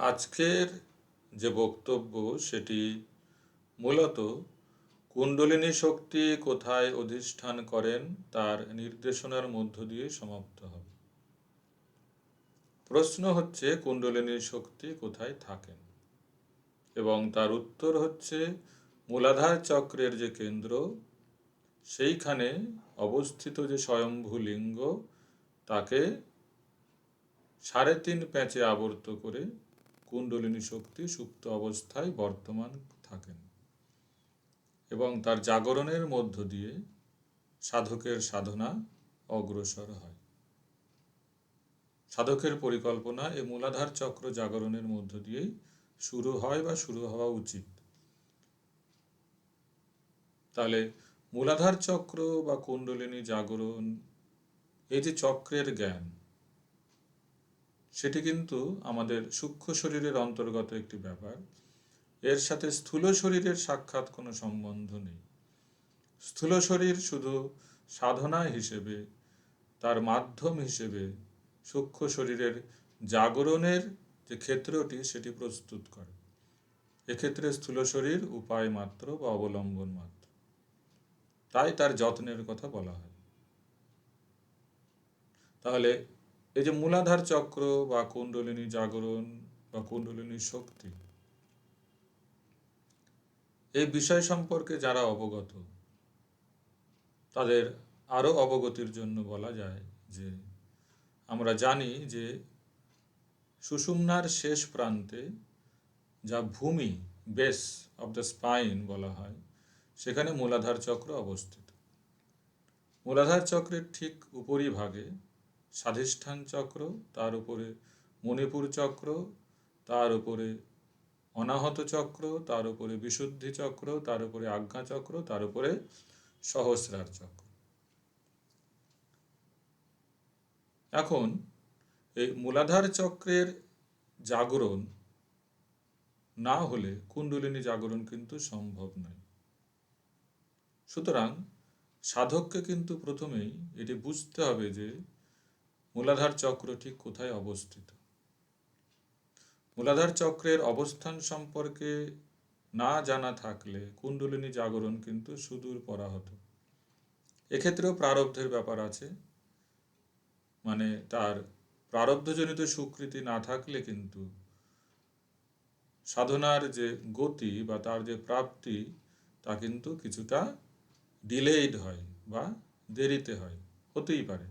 আজকের যে বক্তব্য সেটি মূলত কুণ্ডলিনী শক্তি কোথায় অধিষ্ঠান করেন তার নির্দেশনার মধ্য দিয়ে সমাপ্ত হবে। প্রশ্ন হচ্ছে কুণ্ডলিনী শক্তি কোথায় থাকেন, এবং তার উত্তর হচ্ছে মূলাধার চক্রের যে কেন্দ্র সেইখানে অবস্থিত যে স্বয়ম্ভু লিঙ্গ তাকে 3.5 প্যাঁচে আবর্ত করে কুণ্ডলিনী শক্তি সুপ্ত অবস্থায় বর্তমান থাকেন, এবং তার জাগরণের মধ্য দিয়ে সাধকের সাধনা অগ্রসর হয়। সাধকের পরিকল্পনা এই মূলাধার চক্র জাগরণের মধ্য দিয়েই শুরু হয় বা শুরু হওয়া উচিত। তাহলে মূলাধার চক্র বা কুণ্ডলিনী জাগরণ, এই যে চক্রের জ্ঞান, সেটি কিন্তু আমাদের সূক্ষ্ম শরীরের অন্তর্গত একটি ব্যাপার। এর সাথে স্থূল শরীরের সাক্ষাৎ কোনো সম্বন্ধ নেই। স্থূল শরীর শুধু সাধনা হিসেবে, তার মাধ্যম হিসেবে সূক্ষ্ম শরীরের জাগরণের যে ক্ষেত্রটি সেটি প্রস্তুত করে। এক্ষেত্রে স্থূল শরীর উপায় মাত্র বা অবলম্বন মাত্র, তাই তার যত্নের কথা বলা হয়। তাহলে এই যে মূলাধার চক্র বা কুণ্ডলিনী জাগরণ বা কুণ্ডলিনী শক্তি, এই বিষয় সম্পর্কে যারা অবগত তাদের আরও অবগতির জন্য বলা যায় যে আমরা জানি যে সুষুম্নার শেষ প্রান্তে যা ভূমি, বেস অব দ্য স্পাইন বলা হয়, সেখানে মূলাধার চক্র অবস্থিত। মূলাধার চক্রের ঠিক উপরিভাগে স্বাধিষ্ঠান চক্র, তার উপরে মণিপুর চক্র, তার উপরে অনাহত চক্র, তার উপরে বিশুদ্ধি চক্র, তার উপরে আজ্ঞা চক্র, তার উপরে সহস্রার চক্র। এখন এই মূলাধার চক্রের জাগরণ না হলে কুণ্ডলিনী জাগরণ কিন্তু সম্ভব নয়। সুতরাং সাধককে কিন্তু প্রথমেই এটি বুঝতে হবে যে মূলাধার চক্র ঠিক কোথায় অবস্থিত। মূলাধার চক্রের অবস্থান সম্পর্কে না জানা থাকলে কুণ্ডলিনী জাগরণ কিন্তু সুদূর পরাহত। এক্ষেত্রেও প্রারব্ধের ব্যাপার আছে, মানে তার প্রারব্ধজনিত স্বীকৃতি না থাকলে কিন্তু সাধনার যে গতি বা তার যে প্রাপ্তি তা কিন্তু কিছুটা ডিলেইড হয় বা দেরিতে হয়, হতেই পারে।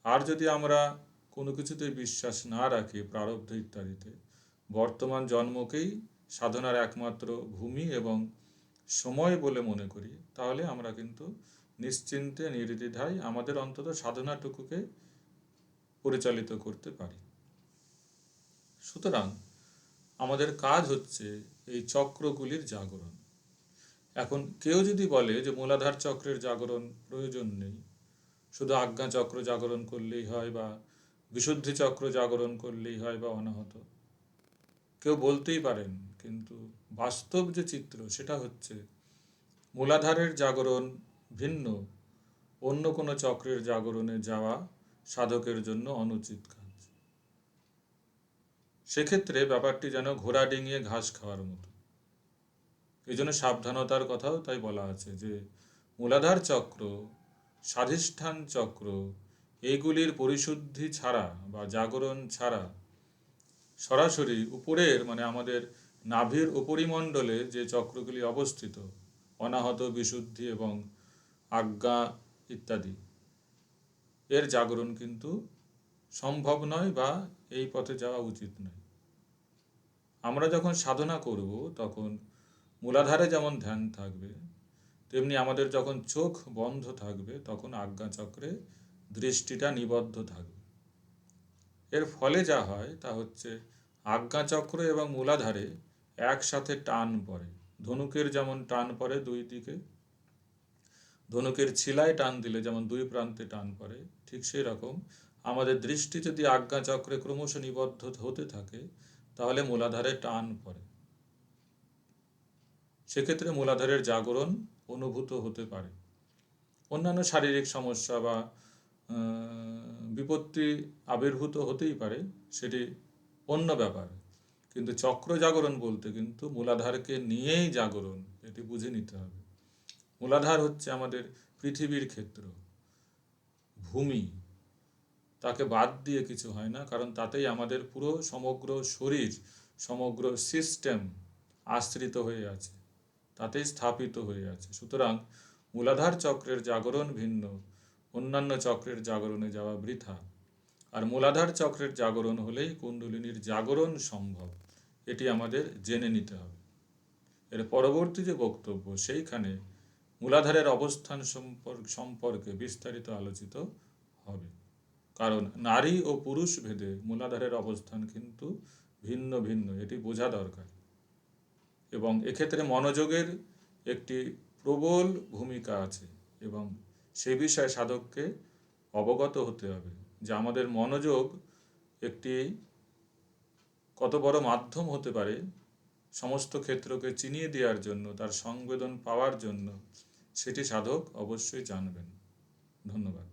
আর যদি আমরা কোনো কিছুতে বিশ্বাস না রাখি, প্রারব্ধ ইত্যাদিতে, বর্তমান জন্মকেই সাধনার একমাত্র ভূমি এবং সময় বলে মনে করি, তাহলে আমরা কিন্তু নিশ্চিন্তে নির্দ্বিধায় আমাদের অন্তত সাধনাটুকুকে পরিচালিত করতে পারি। সুতরাং আমাদের কাজ হচ্ছে এই চক্রগুলির জাগরণ। এখন কেউ যদি বলে যে মূলাধার চক্রের জাগরণ প্রয়োজন নেই, শুধু আজ্ঞা চক্র জাগরণ করলেই হয়, বা বিশুদ্ধি চক্র জাগরণ করলেই হয়, বা অনাহত, কেউ বলতেই পারেন। কিন্তু বাস্তব যে চিত্র সেটা হচ্ছে মূলাধারের জাগরণ ভিন্ন অন্য কোনো চক্রের জাগরণে যাওয়া সাধকের জন্য অনুচিত কাজ। সেক্ষেত্রে ব্যাপারটি যেন ঘোড়া ডিঙিয়ে ঘাস খাওয়ার মতো। এই জন্য সাবধানতার কথাও তাই বলা আছে যে মূলাধার চক্র, স্বাধিষ্ঠান চক্র, এইগুলির পরিশুদ্ধি ছাড়া বা জাগরণ ছাড়া সরাসরি উপরের, মানে আমাদের নাভির উপরিমণ্ডলে যে চক্রগুলি অবস্থিত, অনাহত, বিশুদ্ধি এবং আজ্ঞা ইত্যাদি, এর জাগরণ কিন্তু সম্ভব নয় বা এই পথে যাওয়া উচিত নয়। আমরা যখন সাধনা করব তখন মূলাধারে যেমন ধ্যান থাকবে, তেমনি আমাদের যখন চোখ বন্ধ থাকবে তখন আজ্ঞা চক্রে দৃষ্টিটা নিবদ্ধ থাকবে। এর ফলে যা হয় তা হচ্ছে আজ্ঞা চক্র এবং মূলাধারে একসাথে টান পড়ে। ধনুকের যেমন টান পড়ে দুই দিকে, ধনুকের ছিলায় টান দিলে যেমন দুই প্রান্তে টান পড়ে, ঠিক সেই রকম আমাদের দৃষ্টি যদি আজ্ঞা চক্রে ক্রমশ নিবদ্ধ হতে থাকে তাহলে মূলাধারে টান পড়ে। সেক্ষেত্রে মূলাধারের জাগরণ অনুভূত হতে পারে। অন্যান্য শারীরিক সমস্যা বা বিপত্তি আবির্ভূত হতেই পারে, সেটি অন্য ব্যাপার। কিন্তু চক্র জাগরণ বলতে কিন্তু মূলাধারকে নিয়েই জাগরণ, এটি বুঝে নিতে হবে। মূলাধার হচ্ছে আমাদের পৃথিবীর ক্ষেত্র, ভূমি, তাকে বাদ দিয়ে কিছু হয় না, কারণ তাতেই আমাদের পুরো সমগ্র শরীর, সমগ্র সিস্টেম আশ্রিত হয়ে আছে, তাতেই স্থাপিত হয়ে আছে। সুতরাং মূলাধার চক্রের জাগরণ ভিন্ন, অন্যান্য চক্রের জাগরণে যাওয়া বৃথা। আর মূলাধার চক্রের জাগরণ হলেই কুণ্ডলিনীর জাগরণ সম্ভব, এটি আমাদের জেনে নিতে হবে। এর পরবর্তী যে বক্তব্য, সেইখানে মূলাধারের অবস্থান সম্পর্কে বিস্তারিত আলোচিত হবে। কারণ নারী ও পুরুষ ভেদে মূলাধারের অবস্থান কিন্তু ভিন্ন ভিন্ন, এটি বোঝা দরকার। এবং এক্ষেত্রে মনোযোগের একটি প্রবল ভূমিকা আছে, এবং সে বিষয়ে সাধককে অবগত হতে হবে যে আমাদের মনোযোগ একটি কত বড় মাধ্যম হতে পারে সমস্ত ক্ষেত্রকে চিনিয়ে দেওয়ার জন্য, তার সংবেদন পাওয়ার জন্য, সেটি সাধক অবশ্যই জানবেন। ধন্যবাদ।